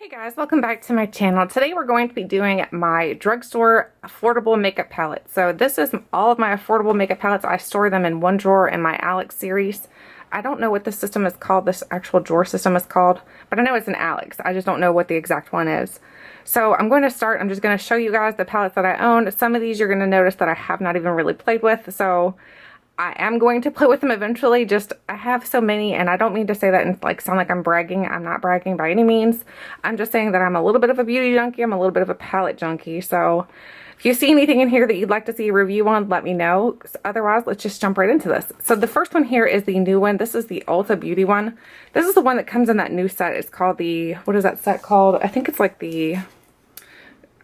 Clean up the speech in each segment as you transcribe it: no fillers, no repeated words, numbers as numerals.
Hey guys, welcome back to my channel. Today we're going to be doing my drugstore affordable makeup palette. So this is all of my affordable makeup palettes. I store them in one drawer in my Alex series. I don't know what this system is called, this actual drawer system is called, but I know it's an Alex. I just don't know what the exact one is. So I'm going to start, I'm just going to show you guys the palettes that I own. Some of these you're going to notice that I have not even really played with, so I am going to play with them eventually. Just I have so many, and I don't mean to say that and like sound like I'm bragging. I'm not bragging by any means. I'm just saying that I'm a little bit of a beauty junkie. I'm a little bit of a palette junkie. So if you see anything in here that you'd like to see a review on, let me know. Otherwise, let's just jump right into this. So the first one here is the new one. This is the Ulta Beauty one. This is the one that comes in that new set. It's called the, what is that set called? I think it's like the,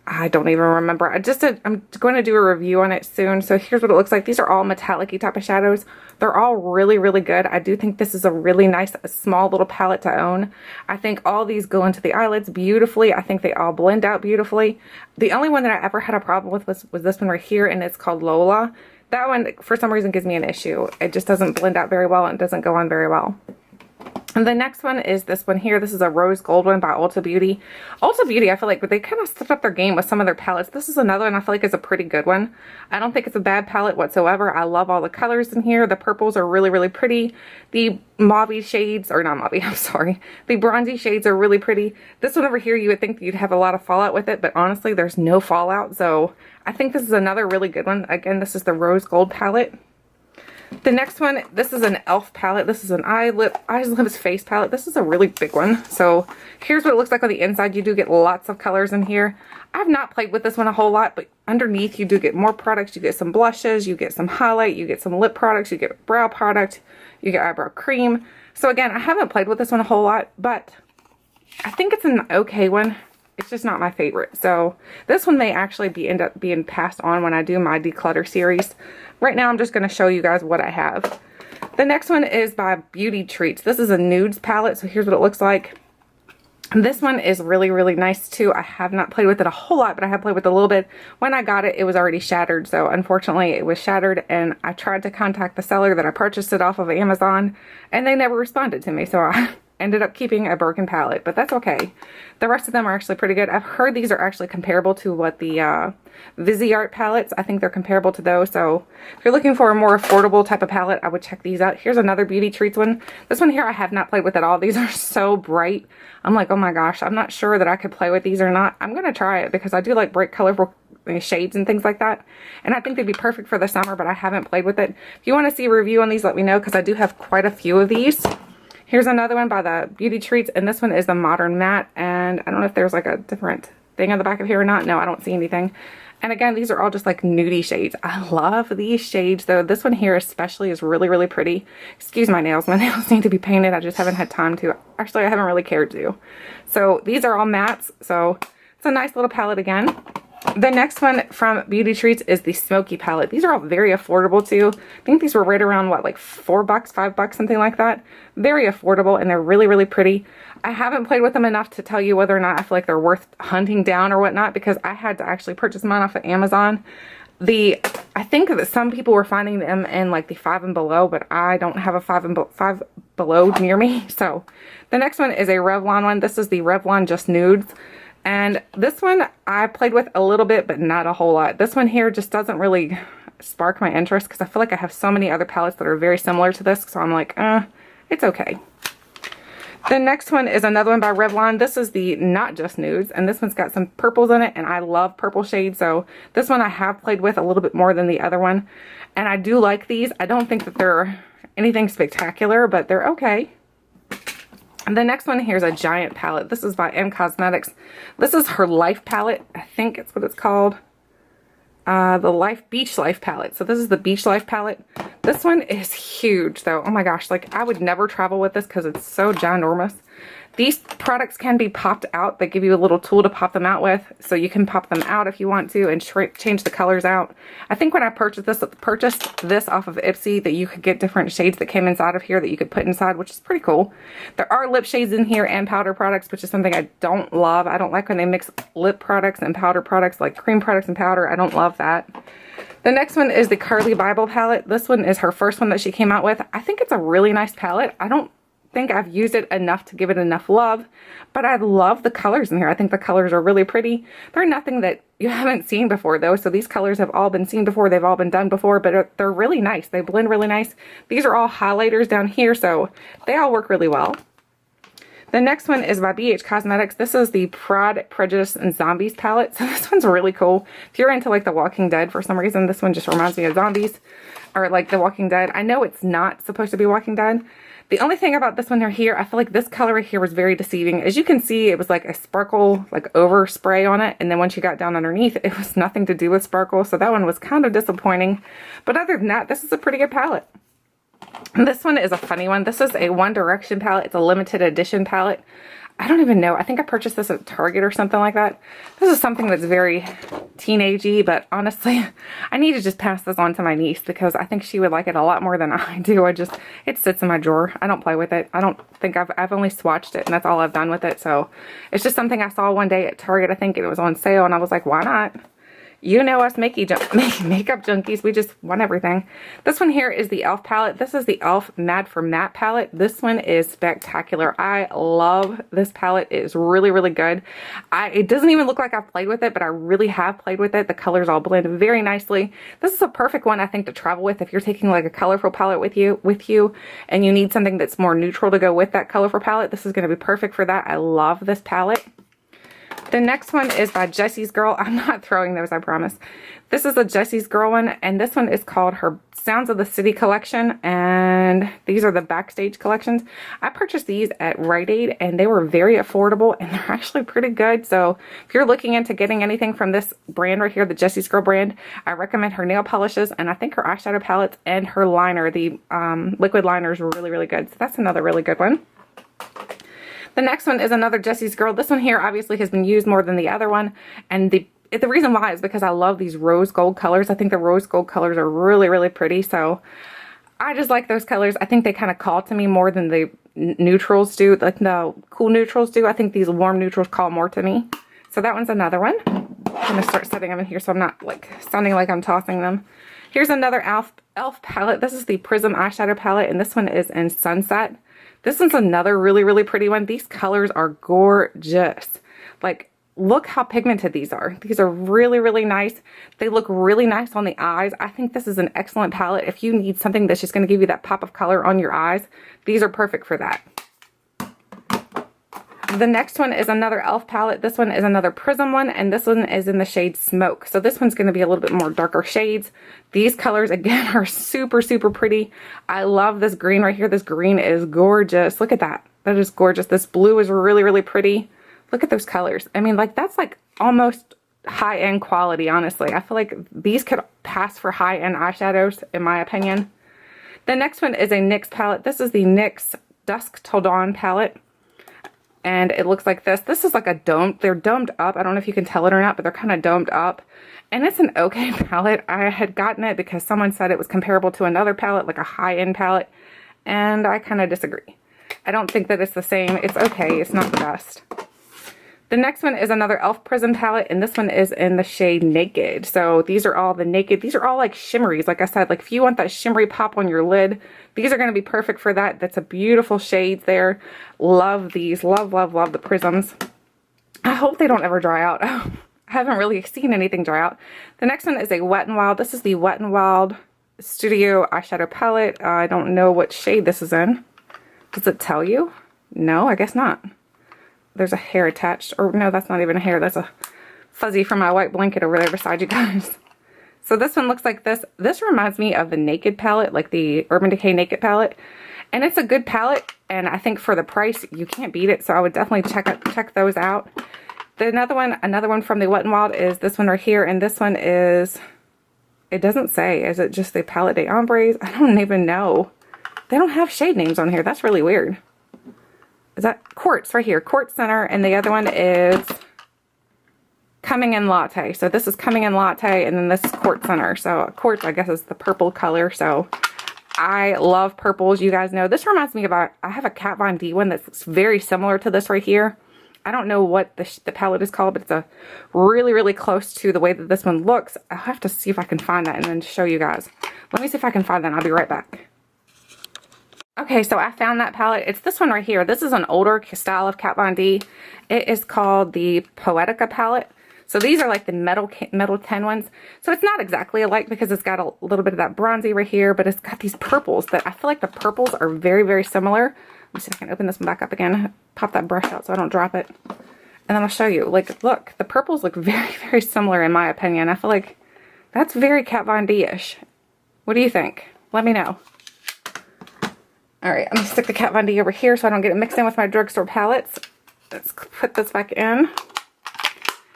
I don't even remember. I'm going to do a review on it soon. So here's what it looks like. These are all metallic-y type of shadows. They're all really, really good. I do think this is a really nice, small little palette to own. I think all these go into the eyelids beautifully. I think they all blend out beautifully. The only one that I ever had a problem with was this one right here, and it's called Lola. That one, for some reason, gives me an issue. It just doesn't blend out very well and doesn't go on very well. And the next one is this one here. This is a rose gold one by Ulta Beauty. Ulta Beauty, I feel like, but they kind of stepped up their game with some of their palettes. This is another one I feel like is a pretty good one. I don't think it's a bad palette whatsoever. I love all the colors in here. The purples are really, really pretty. The mauve shades, or not mauve, I'm sorry. The bronzy shades are really pretty. This one over here, you would think you'd have a lot of fallout with it, but honestly, there's no fallout. So I think this is another really good one. Again, this is the rose gold palette. The next one, this is an Elf palette. This is an eyes, lips, face palette. This is a really big one. So here's what it looks like on the inside. You do get lots of colors in here. I've not played with this one a whole lot, but underneath you do get more products. You get some blushes, you get some highlight, you get some lip products, you get brow product, you get eyebrow cream. So again, I haven't played with this one a whole lot, but I think it's an okay one. It's just not my favorite. So this one may actually end up being passed on when I do my declutter series. Right now I'm just going to show you guys what I have. The next one is by Beauty Treats. This is a nudes palette, so here's what it looks like. This one is really, really nice too. I have not played with it a whole lot, but I have played with it a little bit. When I got it, it was already shattered, so unfortunately it was shattered, and I tried to contact the seller that I purchased it off of Amazon, and they never responded to me, so I ended up keeping a broken palette, but that's okay. The rest of them are actually pretty good. I've heard these are actually comparable to what the Viseart palettes, I think they're comparable to those. So if you're looking for a more affordable type of palette, I would check these out. Here's another Beauty Treats one. This one here I have not played with at all. These are so bright. I'm like, oh my gosh, I'm not sure that I could play with these or not. I'm gonna try it because I do like bright colorful shades and things like that, and I think they'd be perfect for the summer, but I haven't played with it. If you want to see a review on these, let me know, because I do have quite a few of these. Here's another one by the Beauty Treats, and this one is the Modern Matte, and I don't know if there's like a different thing on the back of here or not. No, I don't see anything. And again, these are all just like nudie shades. I love these shades though. This one here especially is really, really pretty. Excuse my nails. My nails need to be painted. I just haven't had time to. Actually, I haven't really cared to. So these are all mattes, so it's a nice little palette again. The next one from Beauty Treats is the Smoky palette. These are all very affordable too. I think these were right around what, like $4, $5, something like that. Very affordable, and they're really, really pretty. I haven't played with them enough to tell you whether or not I feel like they're worth hunting down or whatnot, because I had to actually purchase mine off of Amazon. I think that some people were finding them in like the 5 and below, but I don't have a 5 below near me. So the next one is a Revlon one. This is the Revlon Just Nudes. And this one I played with a little bit, but not a whole lot. This one here just doesn't really spark my interest because I feel like I have so many other palettes that are very similar to this. So I'm like, it's okay. The next one is another one by Revlon. This is the Not Just Nudes, and this one's got some purples in it, and I love purple shades. So this one I have played with a little bit more than the other one. And I do like these. I don't think that they're anything spectacular, but they're okay. And the next one here is a giant palette. This is by M Cosmetics. This is her Life palette. I think it's what it's called. The Beach Life palette. So this is the Beach Life palette. This one is huge though. Oh my gosh, like I would never travel with this because it's so ginormous. These products can be popped out. They give you a little tool to pop them out with, so you can pop them out if you want to and change the colors out. I think when I purchased this off of Ipsy, that you could get different shades that came inside of here that you could put inside, which is pretty cool. There are lip shades in here and powder products, which is something I don't love. I don't like when they mix lip products and powder products, like cream products and powder. I don't love that. The next one is the Carli Bybel palette. This one is her first one that she came out with. I think it's a really nice palette. I don't think I've used it enough to give it enough love, but I love the colors in here. I think the colors are really pretty. They're nothing that you haven't seen before though, so these colors have all been seen before. They've all been done before, but they're really nice. They blend really nice. These are all highlighters down here, so they all work really well. The next one is by BH Cosmetics. This is the Pride, Prejudice, and Zombies palette. So this one's really cool. If you're into like The Walking Dead for some reason, this one just reminds me of zombies or like The Walking Dead. I know it's not supposed to be Walking Dead. The only thing about this one here, I feel like this color right here was very deceiving. As you can see, it was like a sparkle, like overspray on it. And then once you got down underneath, it was nothing to do with sparkle. So that one was kind of disappointing. But other than that, this is a pretty good palette. This one is a funny one. This is a One Direction palette. It's a limited edition palette. I don't even know. I think I purchased this at Target or something like that. This is something that's very teenagey, but honestly, I need to just pass this on to my niece because I think she would like it a lot more than I do. It sits in my drawer. I don't play with it. I don't think I've only swatched it and that's all I've done with it. So it's just something I saw one day at Target, I think, and it was on sale and I was like, why not? You know us makeup junkies, we just want everything. This one here is the Elf palette. This is the Elf Mad for Matte palette. This one is spectacular. I love this palette. It is really, really good. It doesn't even look like I've played with it, but I really have played with it. The colors all blend very nicely. This is a perfect one, I think, to travel with if you're taking like a colorful palette with you and you need something that's more neutral to go with that colorful palette. This is going to be perfect for that. I love this palette. The next one is by Jessie's Girl. I'm not throwing those, I promise. This is a Jessie's Girl one, and this one is called her Sounds of the City collection, and these are the Backstage collections. I purchased these at Rite Aid, and they were very affordable, and they're actually pretty good. So if you're looking into getting anything from this brand right here, the Jessie's Girl brand, I recommend her nail polishes, and I think her eyeshadow palettes and her liner, the liquid liner, is really, really good. So that's another really good one. The next one is another Jessie's Girl. This one here obviously has been used more than the other one. And the reason why is because I love these rose gold colors. I think the rose gold colors are really, really pretty. So I just like those colors. I think they kind of call to me more than the neutrals do. Like the cool neutrals do. I think these warm neutrals call more to me. So that one's another one. I'm going to start setting them in here so I'm not like sounding like I'm tossing them. Here's another Elf palette. This is the Prism eyeshadow palette. And this one is in Sunset. This one's another really, really pretty one. These colors are gorgeous. Like, look how pigmented these are. These are really, really nice. They look really nice on the eyes. I think this is an excellent palette. If you need something that's just going to give you that pop of color on your eyes, these are perfect for that. The next one is another Elf palette. This one is another Prism one, and this one is in the shade Smoke. So this one's going to be a little bit more darker shades. These colors, again, are super, super pretty. I love this green right here. This green is gorgeous. Look at that. That is gorgeous. This blue is really, really pretty. Look at those colors. I mean, like, that's like almost high-end quality, honestly. I feel like these could pass for high-end eyeshadows, in my opinion. The next one is a NYX palette. This is the NYX Dusk Till Dawn palette. And it looks like this. This is like a dome. They're domed up. I don't know if you can tell it or not, but they're kind of domed up. And it's an okay palette. I had gotten it because someone said it was comparable to another palette, like a high-end palette. And I kind of disagree. I don't think that it's the same. It's okay. It's not the best. The next one is another Elf Prism palette, and this one is in the shade Naked. So these are all the Naked. These are all like shimmeries. Like I said, like if you want that shimmery pop on your lid, these are going to be perfect for that. That's a beautiful shade there. Love these. Love, love, love the Prisms. I hope they don't ever dry out. I haven't really seen anything dry out. The next one is a Wet n Wild. This is the Wet n Wild Studio Eyeshadow Palette. I don't know what shade this is in. Does it tell you? No, I guess not. There's a hair attached, or no, that's not even a hair. That's a fuzzy from my white blanket over there beside you guys. So this one looks like this. This reminds me of the Naked palette, like the Urban Decay Naked palette. And it's a good palette, and I think for the price, you can't beat it. So I would definitely check those out. Another one from the Wet n Wild is this one right here, and this one is, it doesn't say. Is it just the Palette des Ombres? I don't even know. They don't have shade names on here. That's really weird. Is that Quartz right here? Quartz Center, and the other one is Coming in Latte. So this is Coming in Latte, and then this is Quartz Center. So Quartz, I guess, is the purple color. So I love purples. You guys know this reminds me of I have a Kat Von D one that's very similar to this right here. I don't know what the palette is called, but it's a really, really close to the way that this one looks. I'll have to see if I can find that and then show you guys. Let me see if I can find that, and I'll be right back. Okay, so I found that palette. It's this one right here. This is an older style of Kat Von D. It is called the Poetica palette. So these are like the metal tin ones. So it's not exactly alike because it's got a little bit of that bronzy right here, but it's got these purples that I feel like the purples are very, very similar. Let me see if I can open this one back up again. Pop that brush out so I don't drop it. And then I'll show you. Like, look, the purples look very, very similar in my opinion. I feel like that's very Kat Von D-ish. What do you think? Let me know. All right, I'm going to stick the Kat Von D over here so I don't get it mixed in with my drugstore palettes. Let's put this back in.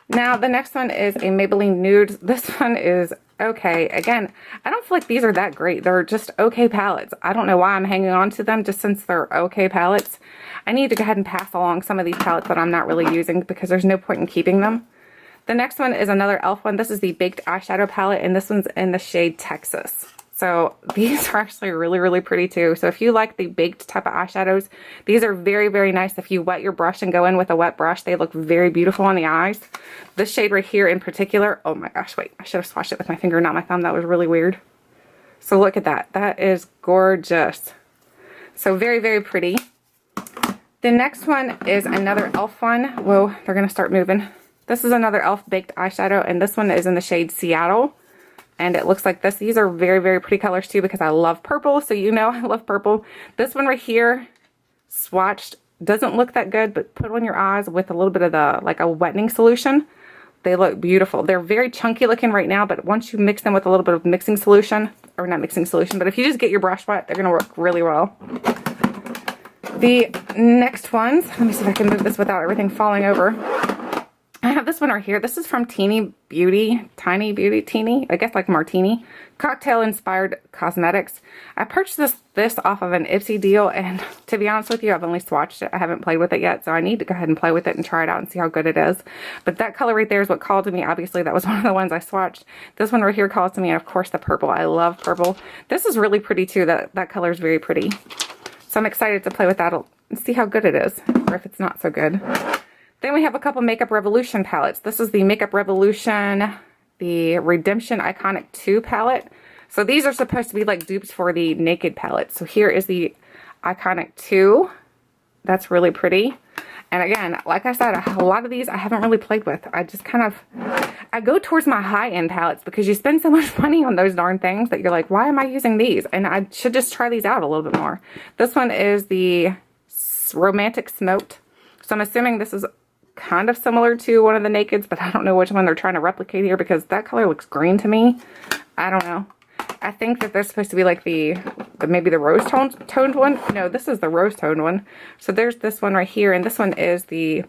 Now, the next one is a Maybelline Nude. This one is okay. Again, I don't feel like these are that great. They're just okay palettes. I don't know why I'm hanging on to them just since they're okay palettes. I need to go ahead and pass along some of these palettes that I'm not really using because there's no point in keeping them. The next one is another Elf one. This is the Baked Eyeshadow palette, and this one's in the shade Texas. So these are actually really, really pretty too. So if you like the baked type of eyeshadows, these are very, very nice. If you wet your brush and go in with a wet brush, they look very beautiful on the eyes. This shade right here in particular, oh my gosh, wait, I should have swatched it with my finger, not my thumb. That was really weird. So look at that. That is gorgeous. So very, very pretty. The next one is another Elf one. Whoa, they're going to start moving. This is another Elf baked eyeshadow, and this one is in the shade Seattle. And it looks like this. These are very, very pretty colors too because I love purple. So you know I love purple. This one right here, swatched, doesn't look that good, but put on your eyes with a little bit of the, like a wetting solution. They look beautiful. They're very chunky looking right now, but once you mix them with a little bit of mixing solution, or not mixing solution, but if you just get your brush wet, they're going to work really well. The next ones, let me see if I can move this without everything falling over. I have this one right here. This is from Tiny Beauty, I guess like Martini. Cocktail Inspired Cosmetics. I purchased this off of an Ipsy deal, and to be honest with you, I've only swatched it. I haven't played with it yet, so I need to go ahead and play with it and try it out and see how good it is. But that color right there is what called to me. Obviously, that was one of the ones I swatched. This one right here calls to me, and of course the purple. I love purple. This is really pretty too. That color is very pretty. So I'm excited to play with that and see how good it is, or if it's not so good. Then we have a couple Makeup Revolution palettes. This is the Makeup Revolution, the Redemption Iconic 2 palette. So these are supposed to be like dupes for the Naked palette. So here is the Iconic 2. That's really pretty. And again, like I said, a lot of these I haven't really played with. I just kind of, I go towards my high-end palettes because you spend so much money on those darn things that you're like, why am I using these? And I should just try these out a little bit more. This one is the Romantic Smoked. So I'm assuming this is kind of similar to one of the Nakeds, but I don't know which one they're trying to replicate here because that color looks green to me. I don't know. I think that they're supposed to be like maybe the rose toned one. No, this is the rose toned one. So there's this one right here, and this one is the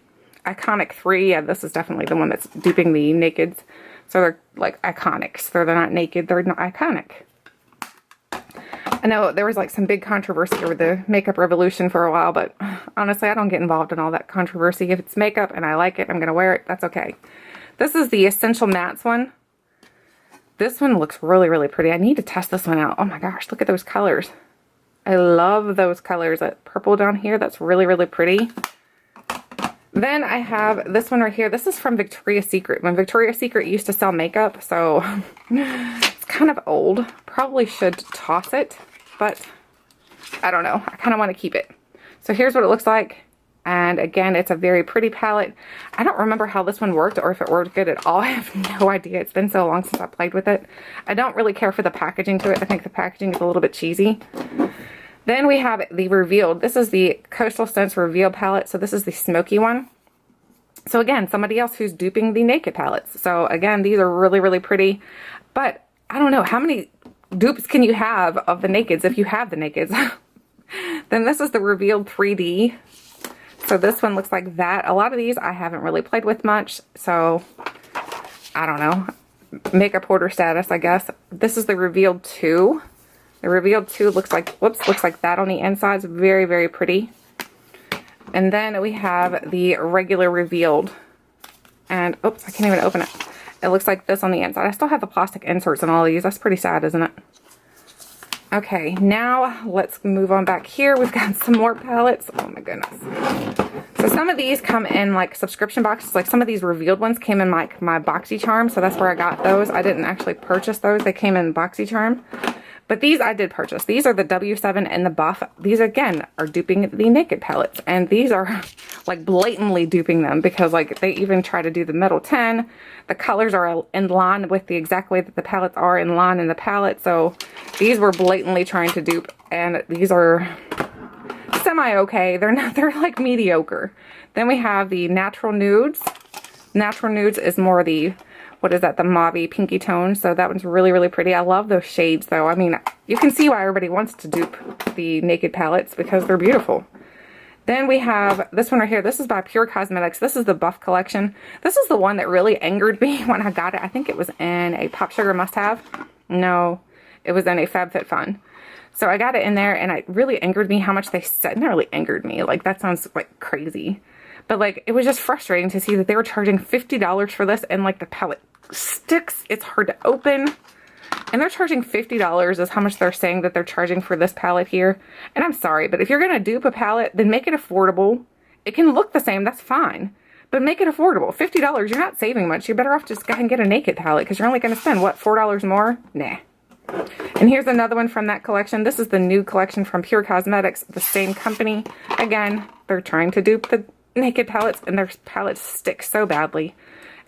Iconic 3. Yeah, this is definitely the one that's duping the Nakeds. So they're like iconics. They're not naked, they're not iconic. I know there was like some big controversy over the Makeup Revolution for a while, but honestly, I don't get involved in all that controversy. If it's makeup and I like it, I'm going to wear it. That's okay. This is the Essential Mattes one. This one looks really, really pretty. I need to test this one out. Oh my gosh, look at those colors. I love those colors. That purple down here, that's really, really pretty. Then I have this one right here. This is from Victoria's Secret. When Victoria's Secret used to sell makeup, so it's kind of old. Probably should toss it, but I don't know. I kind of want to keep it. So here's what it looks like. And again, it's a very pretty palette. I don't remember how this one worked or if it worked good at all. I have no idea. It's been so long since I played with it. I don't really care for the packaging to it. I think the packaging is a little bit cheesy. Then we have the Revealed. This is the Coastal Scents Reveal palette. So this is the smoky one. So again, somebody else who's duping the Naked palettes. So again, these are really, really pretty. But I don't know, how many dupes can you have of the Nakeds if you have the Nakeds? Then this is the Revealed 3D. So this one looks like that. A lot of these I haven't really played with much. So I don't know. Makeup hoarder status, I guess. This is the Revealed 2. The Revealed 2 looks like, whoops, looks like that on the inside. It's very, very pretty. And then we have the regular Revealed. And, oops, I can't even open it. It looks like this on the inside. I still have the plastic inserts on all these. That's pretty sad, isn't it? Okay, now let's move on back here. We've got some more palettes. Oh my goodness. So some of these come in like subscription boxes. Like some of these Revealed ones came in my BoxyCharm. So that's where I got those. I didn't actually purchase those. They came in BoxyCharm. But these I did purchase. These are the W7 and the Buff. These, again, are duping the Naked palettes. And these are, like, blatantly duping them because, like, they even try to do the Metal 10. The colors are in line with the exact way that the palettes are in line in the palette. So these were blatantly trying to dupe. And these are semi-okay. They're not, they're, like, mediocre. Then we have the Natural Nudes. Natural Nudes is more the... what is that, the mauve pinky tone. So that one's really, really pretty. I love those shades though. I mean, you can see why everybody wants to dupe the Naked palettes because they're beautiful. Then we have this one right here. This is by Pure Cosmetics. This is the Buff collection. This is the one that really angered me when I got it. I think it was in a Pop Sugar Must Have. No, it was in a FabFitFun. So I got it in there and it really angered me how much they said. Not really angered me. Like, that sounds like crazy. But like, it was just frustrating to see that they were charging $50 for this, and like the palette sticks, it's hard to open, and they're charging $50 is how much they're saying that they're charging for this palette here. And I'm sorry, but if you're gonna dupe a palette, then make it affordable. It can look the same, that's fine, but make it affordable. $50, you're not saving much. You're better off just go ahead and get a Naked palette because you're only gonna spend what, $4 more? Nah. And here's another one from that collection. This is the new collection from Pure Cosmetics, the same company. Again, they're trying to dupe the Naked palettes, and their palettes stick so badly.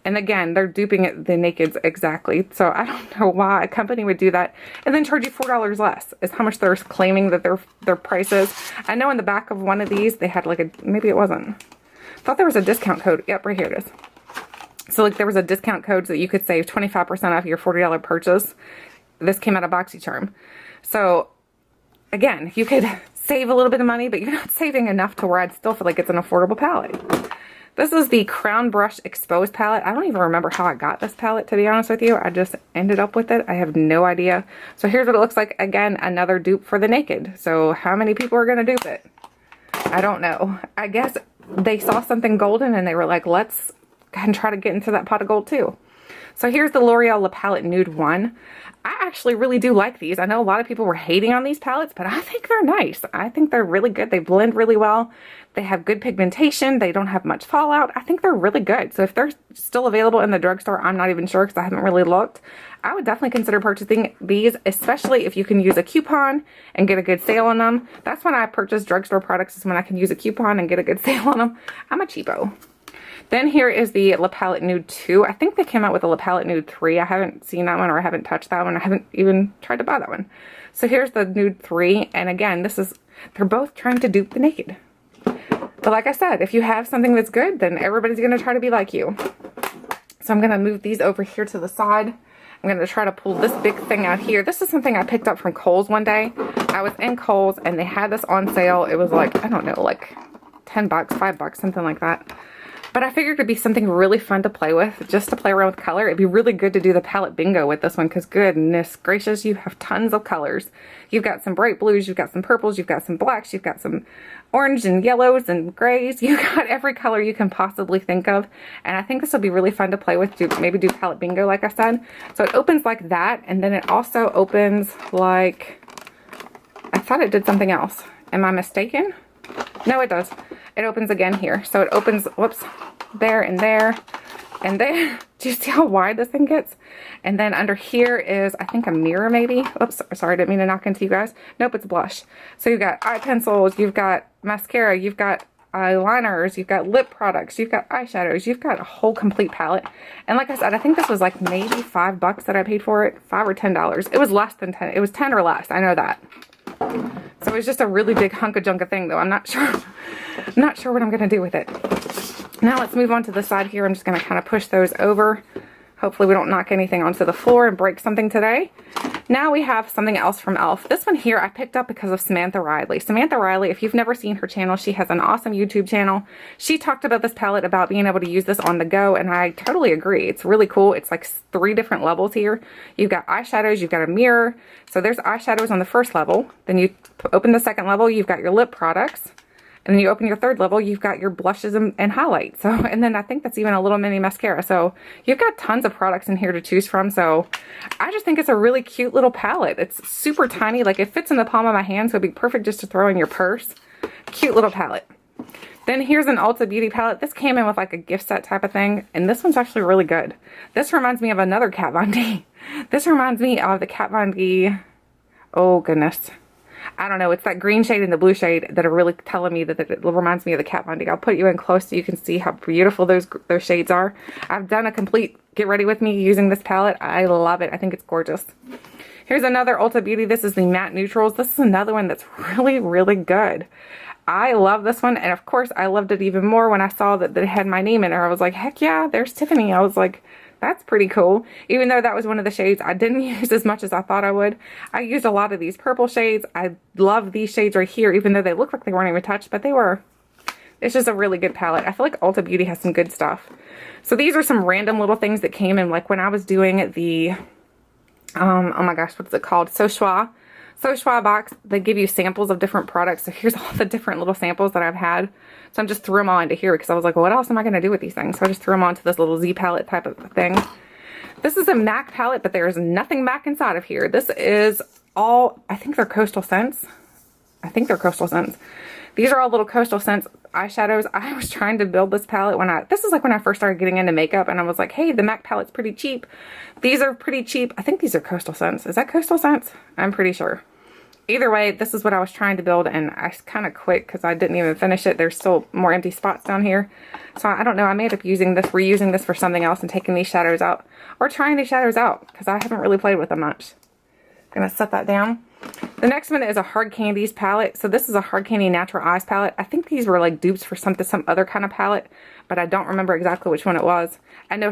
And again, they're duping it, the Nakeds exactly. So I don't know why a company would do that and then charge you $4 less is how much they're claiming that their price is. I know in the back of one of these they had like a, maybe it wasn't. I thought there was a discount code. Yep, right here it is. So like there was a discount code so that you could save 25% off your $40 purchase. This came out of BoxyCharm. So again, you could save a little bit of money, but you're not saving enough to where I'd still feel like it's an affordable palette. This is the Crown Brush Exposed palette. I don't even remember how I got this palette, to be honest with you. I just ended up with it. I have no idea. So here's what it looks like. Again, another dupe for the Naked. So how many people are going to dupe it? I don't know. I guess they saw something golden and they were like, let's go ahead and try to get into that pot of gold too. So here's the L'Oreal La Palette Nude 1. I actually really do like these. I know a lot of people were hating on these palettes, but I think they're nice. I think they're really good. They blend really well. They have good pigmentation. They don't have much fallout. I think they're really good. So if they're still available in the drugstore, I'm not even sure because I haven't really looked. I would definitely consider purchasing these, especially if you can use a coupon and get a good sale on them. That's when I purchase drugstore products, is when I can use a coupon and get a good sale on them. I'm a cheapo. Then here is the La Palette Nude 2. I think they came out with a La Palette Nude 3. I haven't seen that one, or I haven't touched that one. I haven't even tried to buy that one. So here's the Nude 3. And again, they're both trying to dupe the Naked. But like I said, if you have something that's good, then everybody's going to try to be like you. So I'm going to move these over here to the side. I'm going to try to pull this big thing out here. This is something I picked up from Kohl's one day. I was in Kohl's and they had this on sale. It was like, I don't know, like 10 bucks, 5 bucks, something like that. But I figured it'd be something really fun to play with, just to play around with color. It'd be really good to do the palette bingo with this one, because goodness gracious, you have tons of colors. You've got some bright blues, you've got some purples, you've got some blacks, you've got some orange and yellows and grays. You've got every color you can possibly think of. And I think this will be really fun to play with, maybe do palette bingo like I said. So it opens like that, and then it also opens like, I thought it did something else. Am I mistaken? No, it does. It opens again here. So it opens, whoops, there and there and there. Do you see how wide this thing gets? And then under here is, I think, a mirror maybe. Oops, sorry, I didn't mean to knock into you guys. Nope, it's blush. So you've got eye pencils, you've got mascara, you've got eyeliners, you've got lip products, you've got eyeshadows, you've got a whole complete palette. And like I said, I think this was like maybe 5 bucks that I paid for it. $5 or $10. It was less than 10. It was 10 or less. I know that. So it was just a really big hunk of junk of thing though. I'm not sure what I'm going to do with it. Now let's move on to the side here. I'm just going to kind of push those over. Hopefully we don't knock anything onto the floor and break something today. Now we have something else from Elf. This one here I picked up because of Samantha Riley. Samantha Riley, if you've never seen her channel, she has an awesome YouTube channel. She talked about this palette, about being able to use this on the go, and I totally agree. It's really cool. It's like 3 different levels here. You've got eyeshadows, you've got a mirror. So there's eyeshadows on the first level. Then you open the second level, you've got your lip products. And then you open your third level, you've got your blushes and highlights. So, and then I think that's even a little mini mascara. So you've got tons of products in here to choose from. So I just think it's a really cute little palette. It's super tiny, like it fits in the palm of my hand, so it'd be perfect just to throw in your purse. Cute little palette. Then here's an Ulta Beauty palette. This came in with like a gift set type of thing, and this one's actually really good. This reminds me of another Kat Von D. This reminds me of the Kat Von D. Oh, goodness. I don't know. It's that green shade and the blue shade that are really telling me that it reminds me of the Kat Von D. I'll put you in close so you can see how beautiful those shades are. I've done a complete get ready with me using this palette. I love it. I think it's gorgeous. Here's another Ulta Beauty. This is the Matte Neutrals. This is another one that's really, really good. I love this one. And of course, I loved it even more when I saw that it had my name in it. I was like, heck yeah, there's Tiffany. I was like, that's pretty cool. Even though that was one of the shades I didn't use as much as I thought I would. I used a lot of these purple shades. I love these shades right here, even though they look like they weren't even touched, but they were. It's just a really good palette. I feel like Ulta Beauty has some good stuff. So these are some random little things that came in, like when I was doing the, oh my gosh, what's it called? Sochua box. They give you samples of different products. So here's all the different little samples that I've had. So I'm just threw them all into here because I was like, well, what else am I going to do with these things? So I just threw them onto this little Z palette type of thing. This is a MAC palette, but there is nothing MAC inside of here. This is all, I think they're Coastal Scents. I think they're Coastal Scents. These are all little Coastal Scents eyeshadows. I was trying to build this palette this is like when I first started getting into makeup, and I was like, hey, the MAC palette's pretty cheap. These are pretty cheap. I think these are Coastal Scents. Is that Coastal Scents? I'm pretty sure. Either way, this is what I was trying to build, and I kind of quit because I didn't even finish it. There's still more empty spots down here. So I don't know. I may end up reusing this for something else and taking these shadows out, or trying these shadows out because I haven't really played with them much. I'm going to set that down. The next one is a Hard Candies palette. So this is a Hard Candy Natural Eyes palette. I think these were like dupes for some other kind of palette, but I don't remember exactly which one it was. I know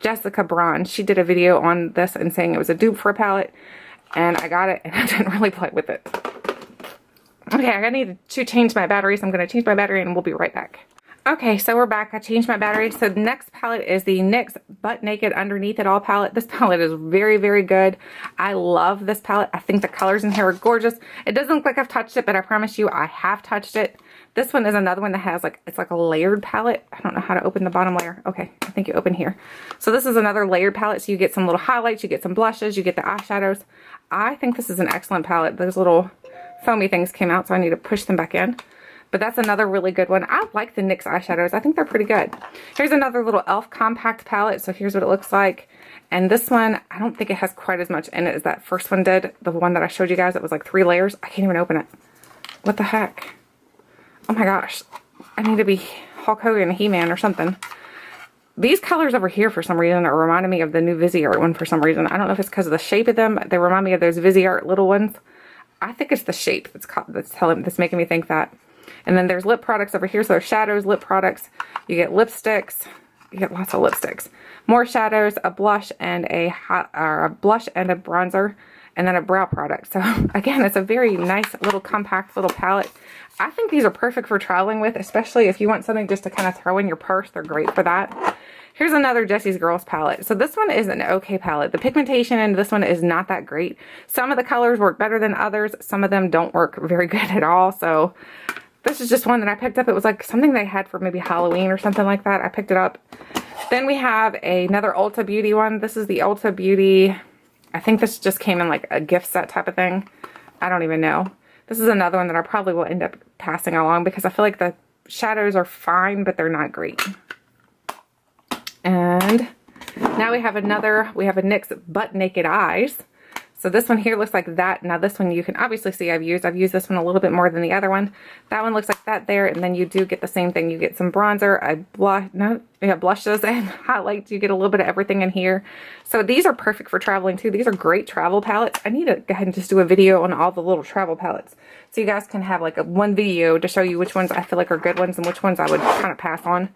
Jessica Braun, she did a video on this and saying it was a dupe for a palette, and I got it and I didn't really play with it. Okay, I need to change my battery, so I'm going to change my battery and we'll be right back. Okay, so we're back. I changed my battery. So the next palette is the NYX Butt Naked Underneath It All palette. This palette is very, very good. I love this palette. I think the colors in here are gorgeous. It doesn't look like I've touched it, but I promise you I have touched it. This one is another one that has it's like a layered palette. I don't know how to open the bottom layer. Okay, I think you open here. So this is another layered palette. So you get some little highlights, you get some blushes, you get the eyeshadows. I think this is an excellent palette. Those little foamy things came out, so I need to push them back in. But that's another really good one. I like the NYX eyeshadows. I think they're pretty good. Here's another little Elf compact palette. So here's what it looks like. And this one, I don't think it has quite as much in it as that first one did. The one that I showed you guys, it was like 3 layers. I can't even open it. What the heck? Oh my gosh. I need to be Hulk Hogan, He-Man or something. These colors over here for some reason are reminding me of the new Viseart one for some reason. I don't know if it's because of the shape of them. But they remind me of those Viseart little ones. I think it's the shape that's making me think that. And then there's lip products over here. So there's shadows, lip products. You get lipsticks. You get lots of lipsticks. More shadows, a blush, and a bronzer, and then a brow product. So again, it's a very nice little compact little palette. I think these are perfect for traveling with, especially if you want something just to kind of throw in your purse. They're great for that. Here's another Jessie's Girls palette. So this one is an okay palette. The pigmentation in this one is not that great. Some of the colors work better than others. Some of them don't work very good at all. So this is just one that I picked up. It was like something they had for maybe Halloween or something like that. I picked it up. Then we have another Ulta Beauty one. This is the Ulta Beauty. I think this just came in like a gift set type of thing. I don't even know. This is another one that I probably will end up passing along because I feel like the shadows are fine, but they're not great. And now we have a NYX Butt Naked Eyes. So this one here looks like that. Now this one you can obviously see I've used this one a little bit more than the other one. That one looks like that there, and then you do get the same thing. You get some bronzer, blushes and highlights. You get a little bit of everything in here. So these are perfect for traveling too. These are great travel palettes. I need to go ahead and just do a video on all the little travel palettes, so you guys can have like one video to show you which ones I feel like are good ones and which ones I would kind of pass on.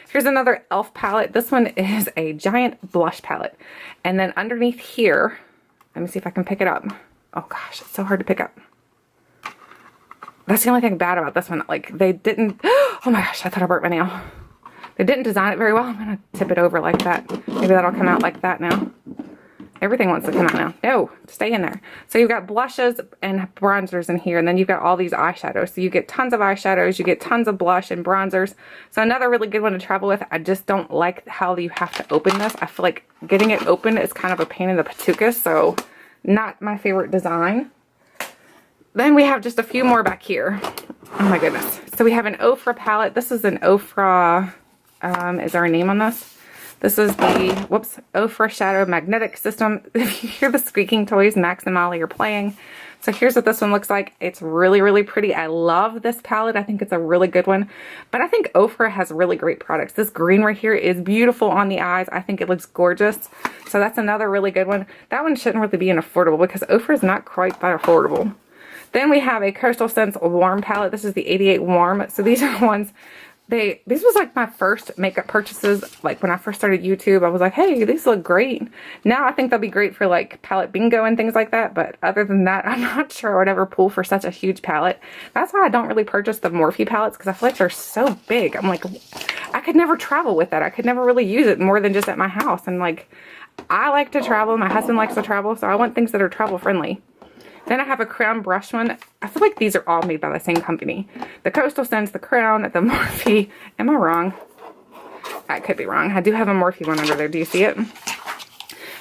Here's another Elf palette. This one is a giant blush palette, and then underneath here, let me see if I can pick it up. Oh gosh, it's so hard to pick up. That's the only thing bad about this one. Like they didn't, oh my gosh, I thought I burnt my nail. They didn't design it very well. I'm gonna tip it over like that. Maybe that'll come out like that now. Everything wants to come out now. No, stay in there. So you've got blushes and bronzers in here, and then you've got all these eyeshadows. So you get tons of eyeshadows, you get tons of blush and bronzers. So another really good one to travel with. I just don't like how you have to open this. I feel like getting it open is kind of a pain in the patooka, so not my favorite design. Then we have just a few more back here. Oh my goodness. So we have an Ofra palette. This is an Ofra, is there a name on this? This is the, whoops, Ofra Shadow Magnetic System. If you hear the squeaking toys, Max and Molly are playing. So here's what this one looks like. It's really, really pretty. I love this palette. I think it's a really good one. But I think Ofra has really great products. This green right here is beautiful on the eyes. I think it looks gorgeous. So that's another really good one. That one shouldn't really be an affordable because Ofra is not quite that affordable. Then we have a Coastal Scents Warm palette. This is the 88 Warm. So these are ones, this was like my first makeup purchases. Like when I first started YouTube, I was like, hey, these look great. Now I think they'll be great for like palette bingo and things like that. But other than that, I'm not sure I would ever pull for such a huge palette. That's why I don't really purchase the Morphe palettes, because I feel like they're so big. I'm like, I could never travel with that. I could never really use it more than just at my house. And like, I like to travel. My husband likes to travel. So I want things that are travel friendly. Then I have a Crown brush one. I feel like these are all made by the same company. The Coastal Scents, the Crown, the Morphe. Am I wrong? I could be wrong. I do have a Morphe one under there. Do you see it?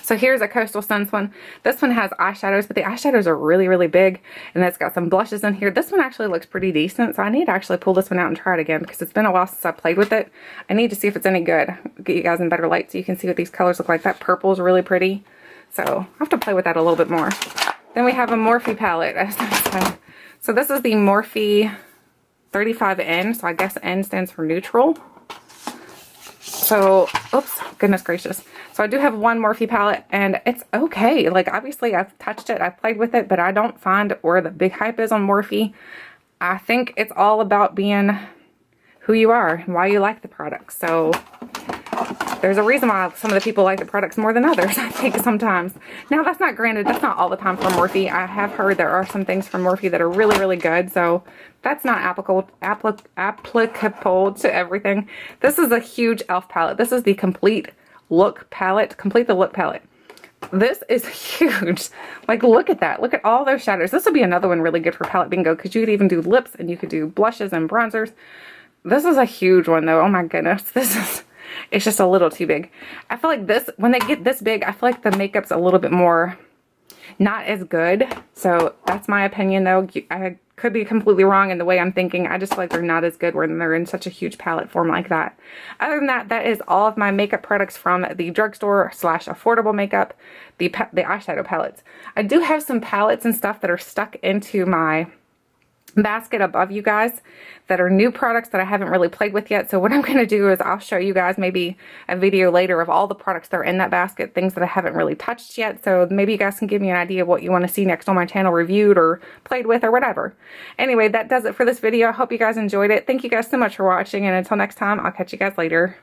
So here's a Coastal Scents one. This one has eyeshadows, but the eyeshadows are really, really big. And it's got some blushes in here. This one actually looks pretty decent. So I need to actually pull this one out and try it again because it's been a while since I played with it. I need to see if it's any good. I'll get you guys in better light so you can see what these colors look like. That purple is really pretty. So I have to play with that a little bit more. Then we have a Morphe palette. So this is the Morphe 35N. So I guess N stands for neutral. So, oops, goodness gracious. So I do have one Morphe palette and it's okay. Like obviously I've touched it, I've played with it, but I don't find where the big hype is on Morphe. I think it's all about being who you are and why you like the product. So there's a reason why some of the people like the products more than others, I think, sometimes. Now, that's not granted. That's not all the time for Morphe. I have heard there are some things from Morphe that are really, really good. So that's not applicable to everything. This is a huge e.l.f. palette. This is the Complete Look palette. Complete the Look palette. This is huge. Like, look at that. Look at all those shadows. This would be another one really good for palette bingo because you could even do lips and you could do blushes and bronzers. This is a huge one, though. Oh, my goodness. This is... It's just a little too big. I feel like this, when they get this big, I feel like the makeup's a little bit more not as good. So that's my opinion, though. I could be completely wrong in the way I'm thinking. I just feel like they're not as good when they're in such a huge palette form like that. Other than that, that is all of my makeup products from the drugstore / affordable makeup, the eyeshadow palettes. I do have some palettes and stuff that are stuck into my basket above you guys that are new products that I haven't really played with yet. So what I'm going to do is I'll show you guys maybe a video later of all the products that are in that basket, things that I haven't really touched yet. So maybe you guys can give me an idea of what you want to see next on my channel reviewed or played with or whatever. Anyway, that does it for this video. I hope you guys enjoyed it. Thank you guys so much for watching, and until next time, I'll catch you guys later.